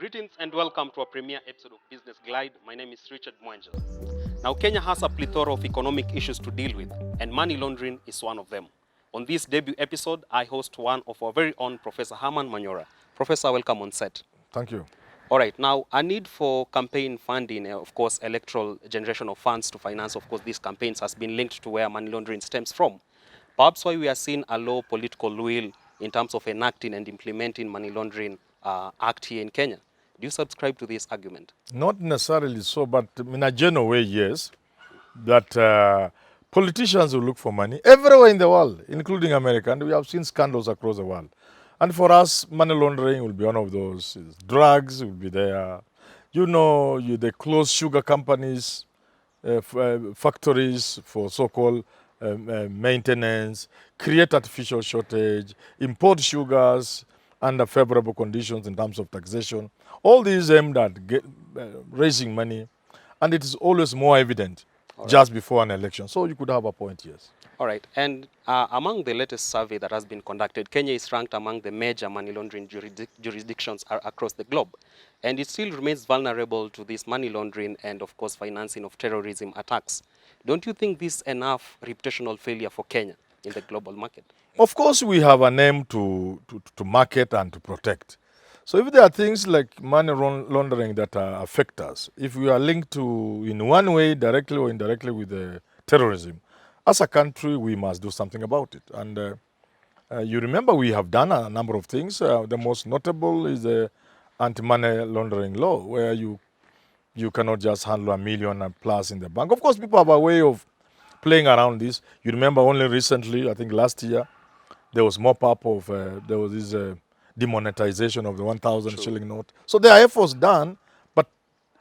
Greetings and welcome to a premiere episode of Business Glide. My name is Richard Mwangela. Now, Kenya has a plethora of economic issues to deal with, and money laundering is one of them. On this debut episode, I host one of our very own Professor Herman Manyora. Professor, welcome on set. Thank you. All right, now, a need for campaign funding, of course, electoral generation of funds to finance, of course, these campaigns has been linked to where money laundering stems from. Perhaps why we are seeing a low political will in terms of enacting and implementing money laundering act here in Kenya. Do you subscribe to this argument? Not necessarily so, but in a general way, yes, that politicians will look for money everywhere in the world, including America, and we have seen scandals across the world. And for us, money laundering will be one of those. Drugs will be there. They close sugar companies, factories for so-called maintenance, create artificial shortage, import sugars under favorable conditions in terms of taxation. All these aimed at raising money, and it is always more evident just before an election. So you could have a point, yes. All right. And among the latest survey that has been conducted, Kenya is ranked among the major money laundering jurisdictions across the globe. And it still remains vulnerable to this money laundering and, of course, financing of terrorism attacks. Don't you think this is enough reputational failure for Kenya in the global market? Of course, we have a name to market and to protect. So if there are things like money laundering that affect us, if we are linked to, in one way, directly or indirectly with terrorism, as a country, we must do something about it. And you remember we have done a number of things. The most notable is the anti-money laundering law, where you cannot just handle $1 million plus in the bank. Of course, people have a way of playing around this. You remember only recently, I think last year, there was mop up of, there was this demonetization of the 1,000 shilling note. So there are efforts done, but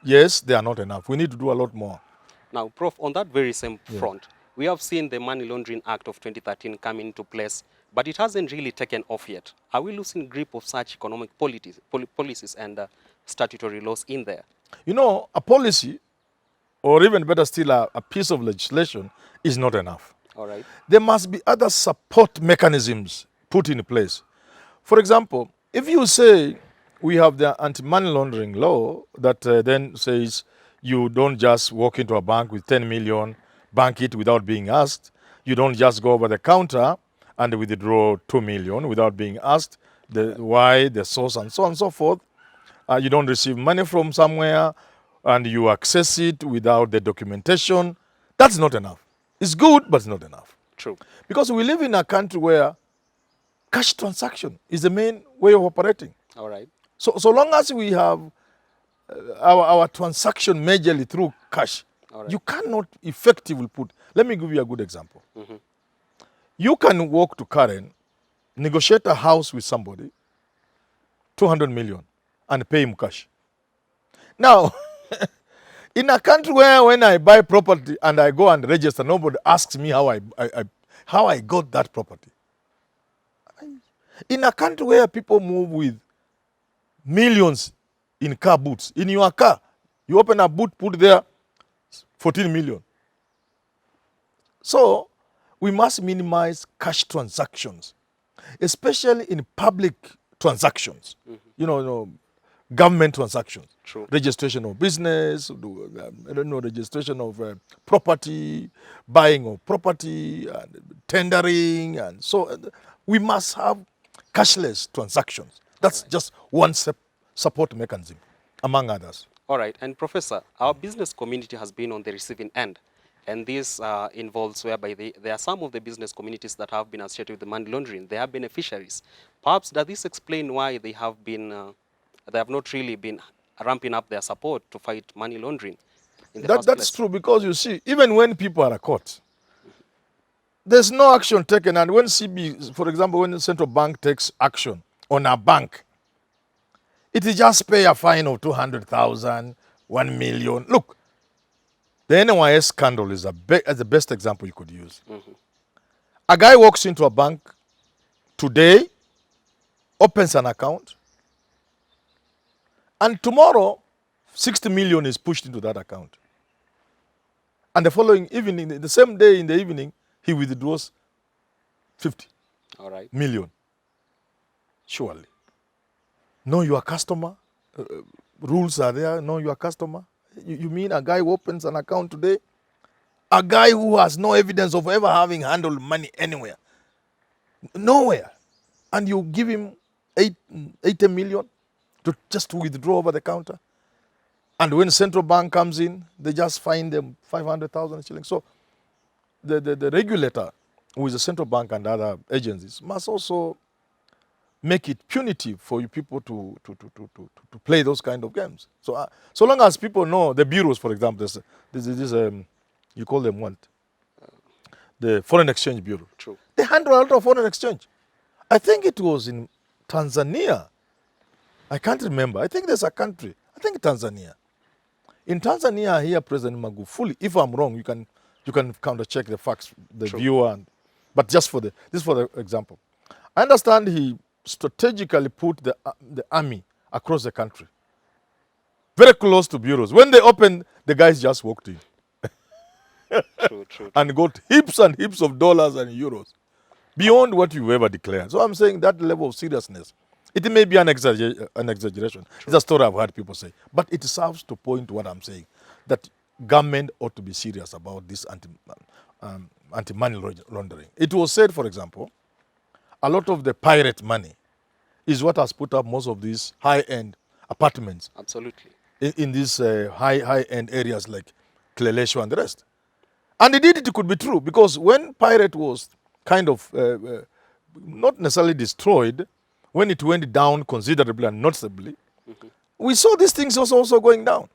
yes, they are not enough. We need to do a lot more. Now, Prof, on that very same front, we have seen the Money Laundering Act of 2013 come into place, but it hasn't really taken off yet. Are we losing grip of such economic policies and statutory laws in there? You know, a policy, or even better still, a piece of legislation is not enough. All right. There must be other support mechanisms put in place. For example, if you say we have the anti-money laundering law that then says you don't just walk into a bank with 10 million, bank it without being asked. You don't just go over the counter and withdraw 2 million without being asked why, the source, and so on and so forth. You don't receive money from somewhere and you access it without the documentation. That's not enough. It's good, but it's not enough. True. Because we live in a country where cash transaction is the main way of operating. All right. So long as we have our transaction majorly through cash, you cannot effectively put. Let me give you a good example. You can walk to Karen, negotiate a house with somebody, 200 million, and pay him cash. Now, in a country where when I buy property and I go and register, nobody asks me how I got that property. In a country where people move with millions in car boots, in your car, you open a boot, put there 14 million. So we must minimize cash transactions, especially in public transactions. Government transactions. True. Registration of business, registration of property, buying of property, and tendering, and so we must have cashless transactions. That's just one support mechanism, among others. All right. And Professor, our business community has been on the receiving end. And this involves whereby there are some of the business communities that have been associated with the money laundering. They are beneficiaries. Perhaps does this explain why they have not really been ramping up their support to fight money laundering in the first place? That's true, because you see, even when people are caught, there's no action taken. And when for example, when the central bank takes action on a bank, it is just pay a fine of 200,000, 1 million. Look, the NYS scandal is the best example you could use. A guy walks into a bank today, opens an account, and tomorrow, 60 million is pushed into that account. And the following evening, the same day in the evening, he withdraws 50 million. Surely. Know your customer, rules are there. Know your customer. You mean a guy who opens an account today? A guy who has no evidence of ever having handled money anywhere. Nowhere. And you give him 80 million to withdraw over the counter. And when central bank comes in, they just fine them 500,000 shillings. So the regulator, who is the central bank and other agencies, must also make it punitive for you people to play those kind of games. So so long as people know, the bureaus, for example, you call them what? The Foreign Exchange Bureau. True. They handle a lot of foreign exchange. I think it was in Tanzania. I can't remember. I think there's a country. I think Tanzania. In Tanzania, here President Magufuli, if I'm wrong, you can counter check the facts, the True. viewer, but just for the example. I understand he strategically put the army across the country, very close to bureaus. When they opened, the guys just walked in True. and got heaps and heaps of dollars and euros beyond what you ever declared. So I'm saying that level of seriousness, it may be an exaggeration. True. It's a story I've heard people say, but it serves to point to what I'm saying, that government ought to be serious about this anti-money laundering. It was said, for example, a lot of the pirate money is what has put up most of these high-end apartments. Absolutely. In these high-end areas like Klelesho and the rest. And indeed it could be true, because when pirate was kind of not necessarily destroyed, when it went down considerably and noticeably, we saw these things also going down.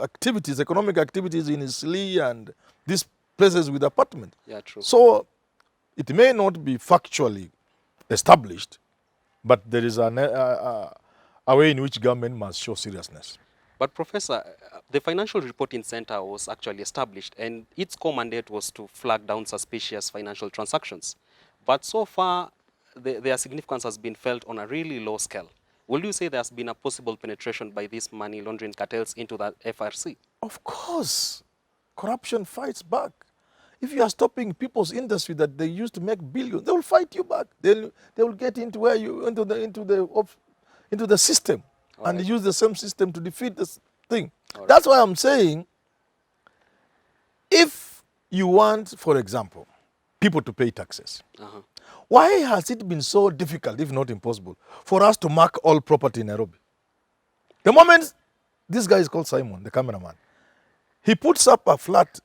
Activities, economic activities in Isli and these places with apartment. Yeah, true. So it may not be factually established, but there is a way in which government must show seriousness. But Professor, the Financial Reporting Center was actually established, and its core mandate was to flag down suspicious financial transactions. But so far, their significance has been felt on a really low scale. Will you say there's been a possible penetration by these money laundering cartels into the FRC? Of course. Corruption fights back. If you are stopping people's industry that they used to make billions, they will fight you back. They will get into the system and use the same system to defeat this thing. That's why I'm saying, if you want, for example, people to pay taxes, why has it been so difficult, if not impossible, for us to mark all property in Nairobi? The moment this guy is called Simon, the cameraman, he puts up a flat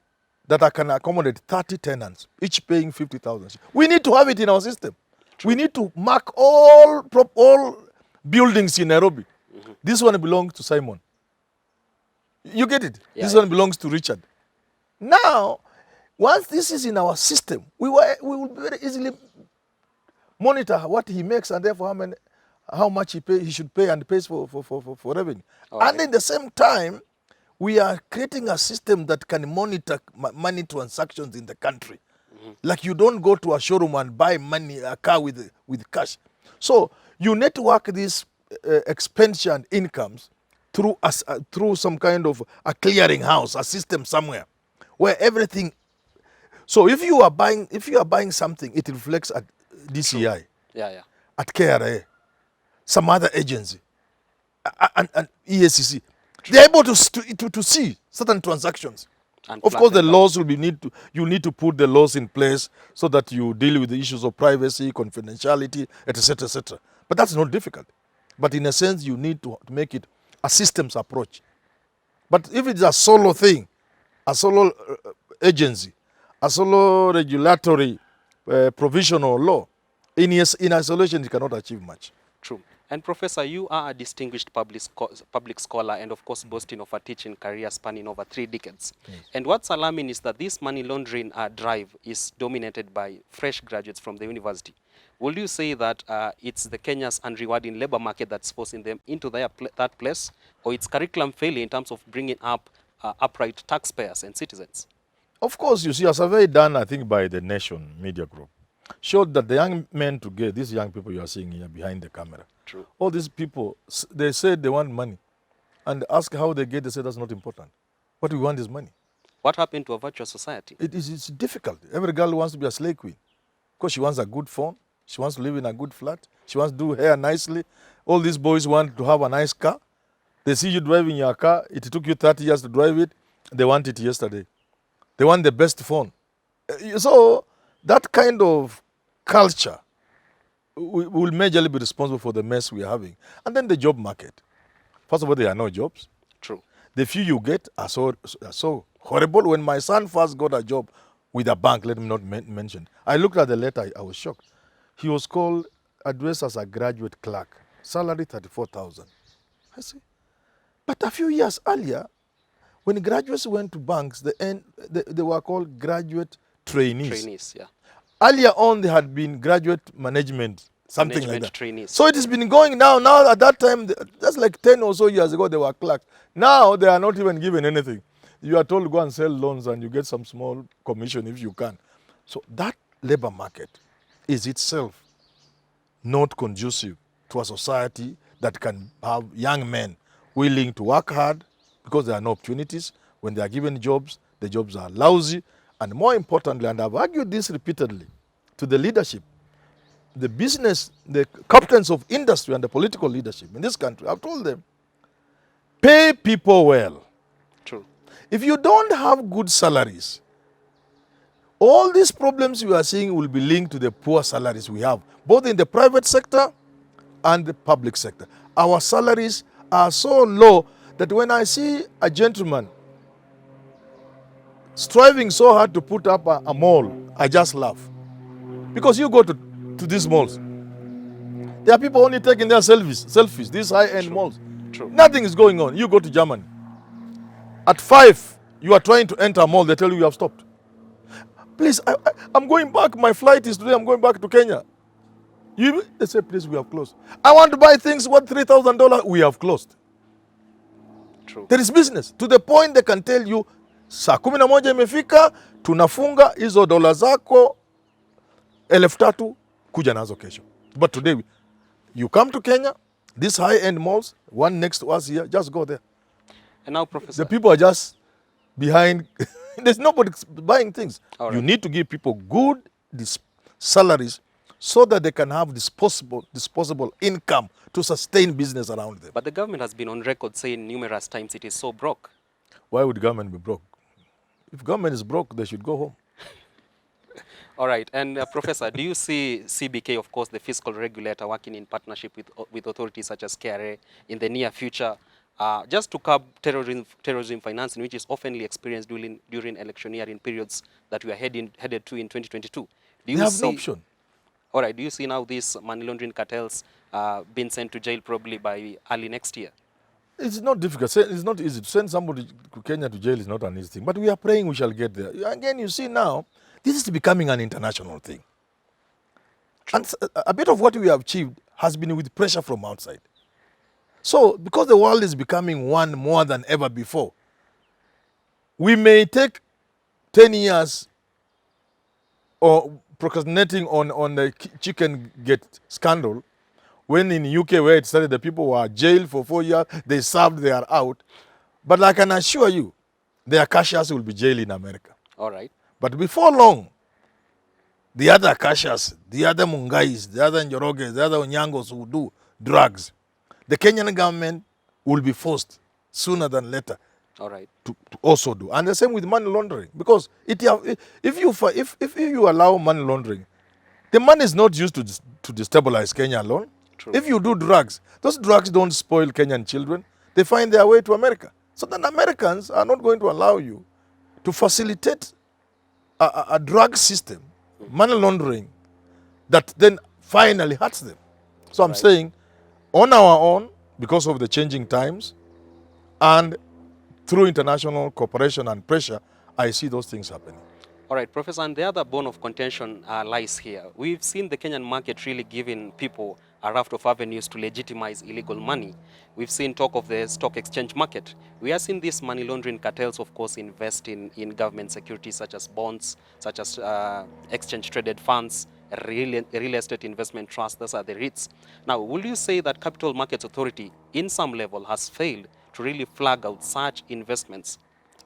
that can accommodate 30 tenants, each paying 50,000. We need to have it in our system. True. We need to mark all buildings in Nairobi. This one belongs to Simon. You get it? Yeah, this one belongs to Richard. Now, once this is in our system, we will very easily monitor what he makes and therefore how much he should pay and pays for revenue. And at the same time, we are creating a system that can monitor money transactions in the country. Like you don't go to a showroom and buy a car with cash. So you network these expenditure and incomes through some kind of a clearing house, a system somewhere, where everything. So if you are buying something, it reflects at DCI, at KRA, some other agency, and EACC. They're able to see certain transactions. And of course, the laws will you need to put the laws in place so that you deal with the issues of privacy, confidentiality, etc., etc. But that's not difficult. But in a sense, you need to make it a systems approach. But if it's a solo thing, a solo agency, a solo regulatory provisional law, in isolation, you cannot achieve much. True. And Professor, you are a distinguished public scholar and of course boasting of a teaching career spanning over 3 decades. Yes. And what's alarming is that this money laundering drive is dominated by fresh graduates from the university. Will you say that it's the Kenya's unrewarding labor market that's forcing them into that place, or it's curriculum failure in terms of bringing up upright taxpayers and citizens? Of course, you see, a survey done, I think, by the Nation Media Group showed that the young men together, these young people you are seeing here behind the camera, True. All these people, they said they want money. And ask how they get, they say that's not important. What we want is money. What happened to a virtual society? It's difficult. Every girl wants to be a slave queen because she wants a good phone. She wants to live in a good flat. She wants to do hair nicely. All these boys want to have a nice car. They see you driving your car, it took you 30 years to drive it, they want it yesterday. They want the best phone. So that kind of culture will majorly be responsible for the mess we are having. And then the job market. First of all, there are no jobs. True. The few you get are so horrible. When my son first got a job with a bank, let me not mention, I looked at the letter, I was shocked. He was called, addressed as a graduate clerk, salary 34,000. I see. But a few years earlier, when graduates went to banks, they were called graduate trainees. Trainees, yeah. Earlier on, they had been graduate management, something Management like that. trainees. So it has been going now. Now, at that time, that's like 10 or so years ago, they were clerks. Now, they are not even given anything. You are told to go and sell loans and you get some small commission if you can. So that labor market is itself not conducive to a society that can have young men willing to work hard because there are no opportunities. When they are given jobs, the jobs are lousy. And more importantly, and I've argued this repeatedly to the leadership, the business, the captains of industry and the political leadership in this country, I've told them, pay people well. True. If you don't have good salaries, all these problems you are seeing will be linked to the poor salaries we have, both in the private sector and the public sector. Our salaries are so low that when I see a gentleman striving so hard to put up a mall, I just laugh. Because you go to these malls, there are people only taking their selfies, these high-end malls. True. Nothing is going on. You go to Germany. At 5, you are trying to enter a mall, they tell you have stopped. Please, I'm going back. My flight is today. I'm going back to Kenya. They say, please, we have closed. I want to buy things worth $3,000. We have closed. True. There is business. To the point they can tell you, saa 11 imefika, tunafunga hizo dola zako 3,000 kuja nazo kesho. But today, you come to Kenya, these high-end malls, one next to us here, just go there. And now, Professor, The people are just behind. There's nobody buying things. All You right. need to give people good salaries so that they can have disposable income to sustain business around them. but the government has been on record saying numerous times it is so broke. Why would government be broke? If government is broke, they should go home. All right. And Professor, do you see CBK, of course, the fiscal regulator, working in partnership with authorities such as KRA in the near future, just to curb terrorism financing, which is oftenly experienced during electioneering periods that we are headed to in 2022? Do They you have see, no option. All right. Do you see now these money laundering cartels being sent to jail probably by early next year? It's not difficult. It's not easy. To send somebody to Kenya to jail is not an easy thing. But we are praying we shall get there. Again, you see now, this is becoming an international thing. And a bit of what we have achieved has been with pressure from outside. So, because the world is becoming one more than ever before, we may take 10 years or procrastinating on the chicken gate scandal, when in UK where it started, the people were jailed for 4 years, they served, they are out. But I can assure you, their cashiers will be jailed in America. All right. But before long, the other cashiers, the other Mungais, the other Njoroges, the other Onyangos who do drugs, the Kenyan government will be forced sooner than later All right. to also do. And the same with money laundering. Because if you allow money laundering, the money is not used to destabilize Kenya alone. True. If you do drugs, those drugs don't spoil Kenyan children. They find their way to America. So then Americans are not going to allow you to facilitate a drug system, money laundering, that then finally hurts them. So I'm Right. saying, on our own, because of the changing times, and through international cooperation and pressure, I see those things happening. All right, Professor, and the other bone of contention lies here. We've seen the Kenyan market really giving people a raft of avenues to legitimize illegal money. We've seen talk of the stock exchange market. We are seeing these money laundering cartels, of course, invest in government securities such as bonds, such as exchange-traded funds, real estate investment trusts. Those are the REITs. Now, will you say that Capital Markets Authority, in some level, has failed to really flag out such investments?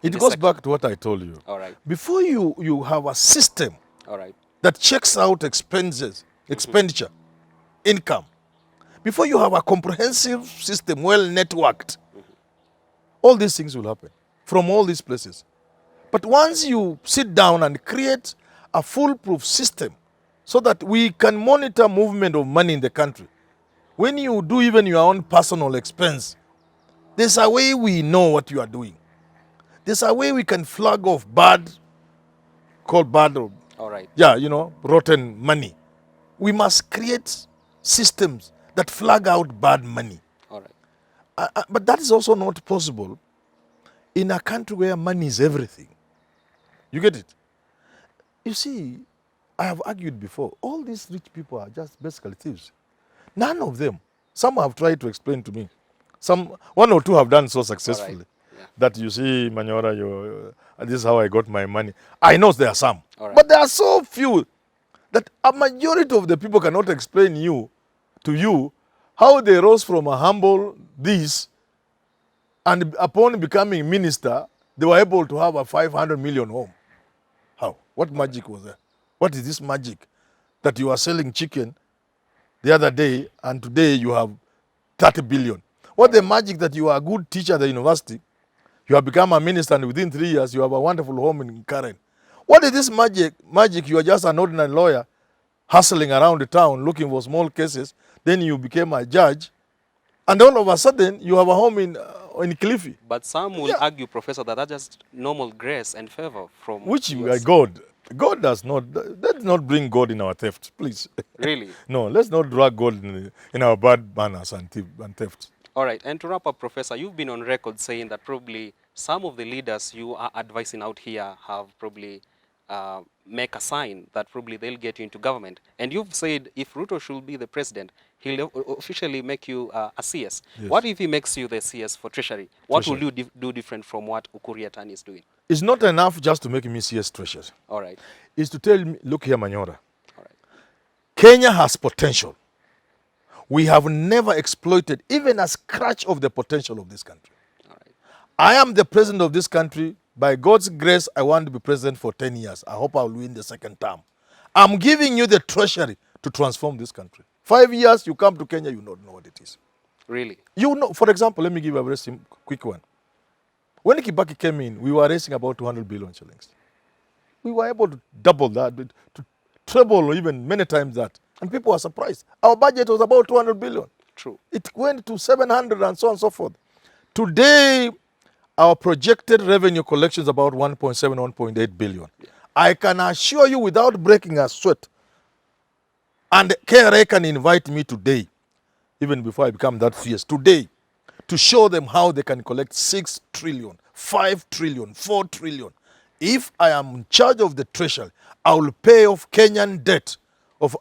It goes back to what I told you. All right. Before you have a system All right. that checks out expenditure, income, before you have a comprehensive system, well networked, All these things will happen from all these places. But once you sit down and create a foolproof system so that we can monitor movement of money in the country, when you do even your own personal expense, there's a way we know what you are doing. There's a way we can flag off bad, called bad, All right. yeah, you know, rotten money. We must create systems that flag out bad money. All right. But that is also not possible in a country where money is everything. You get it? You see, I have argued before, all these rich people are just basically thieves. None of them. Some have tried to explain to me. One or two have done so successfully. Yeah. That you see, Manyora, this is how I got my money. I know there are some. All right. But there are so few that a majority of the people cannot explain to you how they rose from a humble this, and upon becoming minister, they were able to have a 500 million home. How? What magic was there? What is this magic that you are selling chicken the other day and today you have 30 billion? What the magic that you are a good teacher at the university, you have become a minister and within 3 years you have a wonderful home in Karen? What is this magic? You are just an ordinary lawyer hustling around the town looking for small cases. Then you became a judge and all of a sudden you have a home in Cliffy. But some will argue, Professor, that that's just normal grace and favor from which God. God does not bring God in our theft, please. Really? No, let's not drag God in our bad manners and theft. All right. And to wrap up, Professor, you've been on record saying that probably some of the leaders you are advising out here have probably make a sign that probably they'll get you into government. And you've said if Ruto should be the president, he'll officially make you a CS. Yes. What if he makes you the CS for Treasury? What will you do different from what Ukur Yatani is doing? It's not enough just to make me CS Treasury. All right. It's to tell me, look here, Manyora. All right. Kenya has potential. We have never exploited even a scratch of the potential of this country. All right. I am the president of this country. By God's grace, I want to be president for 10 years. I hope I will win the second term. I'm giving you the treasury to transform this country. 5 years, you come to Kenya, you don't know what it is. Really? You know, for example, let me give a very quick one. When Kibaki came in, we were raising about 200 billion shillings. We were able to double that, to treble even many times that. And people were surprised. Our budget was about 200 billion. True. It went to 700 and so on and so forth. Today, our projected revenue collection is about 1.7, 1.8 billion. Yeah. I can assure you without breaking a sweat, and KRA can invite me today, even before I become that fierce, today, to show them how they can collect 6 trillion, 5 trillion, 4 trillion. If I am in charge of the treasury, I will pay off Kenyan debt of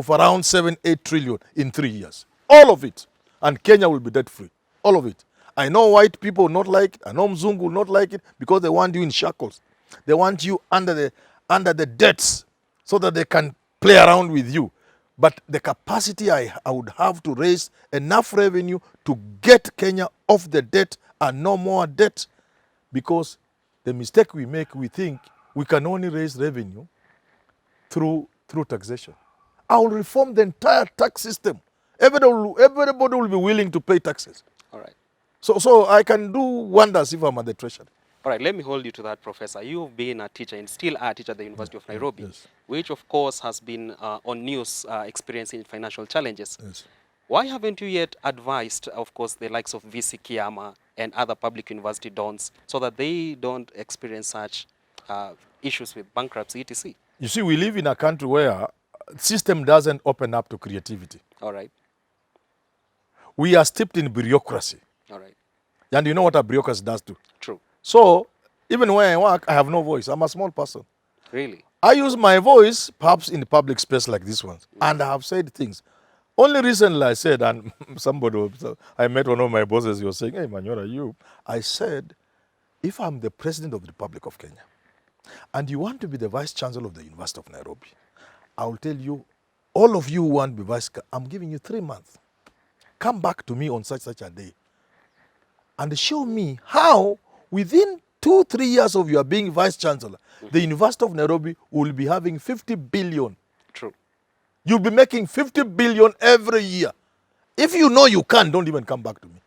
around 7, 8 trillion in 3 years. All of it. And Kenya will be debt free. All of it. I know white people will not like it. I know Mzungu will not like it because they want you in shackles. They want you under the debts so that they can play around with you. But the capacity I would have to raise enough revenue to get Kenya off the debt and no more debt, because the mistake we make, we think we can only raise revenue through taxation. I will reform the entire tax system. Everybody will be willing to pay taxes. All right. So I can do wonders if I'm at the treasury. All right, let me hold you to that, Professor. You've been a teacher and still are a teacher at the University of Nairobi, yes, which of course has been on news experiencing financial challenges. Yes. Why haven't you yet advised, of course, the likes of VC Kiama and other public university dons so that they don't experience such issues with bankruptcy, etc.? You see, we live in a country where the system doesn't open up to creativity. All right. We are steeped in bureaucracy. All right. And you know what a bureaucracy does too. True. So, even when I work, I have no voice. I'm a small person. Really? I use my voice, perhaps in the public space like this one, and I have said things. Only recently I said, and I met one of my bosses, he was saying, hey, Manyora, I said, if I'm the president of the Republic of Kenya, and you want to be the vice chancellor of the University of Nairobi, I will tell you, all of you who want to be vice, I'm giving you 3 months. Come back to me on such a day and show me how within 2-3 years of your being vice chancellor, the University of Nairobi will be having 50 billion. True. You'll be making 50 billion every year. If you know you can't, don't even come back to me.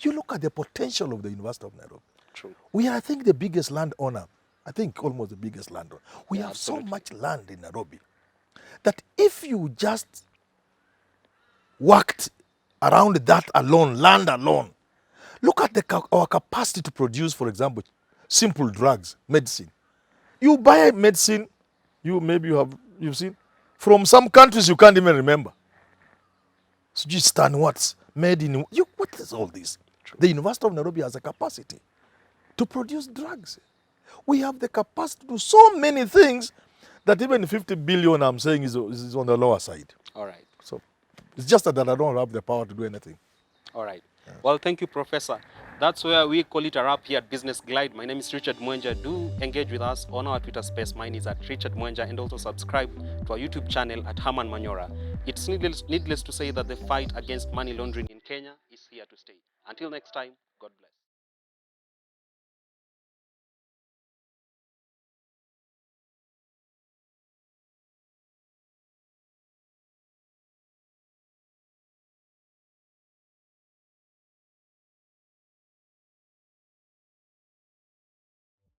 You look at the potential of the University of Nairobi. True. We are, I think, the biggest landowner. I think almost the biggest landowner. We have absolutely. so much land in Nairobi that if you just worked around that alone, land alone, look at our capacity to produce, for example, simple drugs, medicine. You buy medicine, you've seen, from some countries you can't even remember. So just stand what's made in, what is all this? True. The University of Nairobi has a capacity to produce drugs. We have the capacity to do so many things that even 50 billion I'm saying is on the lower side. All right. So it's just that I don't have the power to do anything. All right. Yeah. Well, thank you, Professor. That's where we call it a wrap here at Business Glide. My name is Richard Mwenja. Do engage with us on our Twitter space. Mine is at Richard Mwenja, and also subscribe to our YouTube channel at Herman Manyora. It's needless to say that the fight against money laundering in Kenya is here to stay. Until next time, God bless.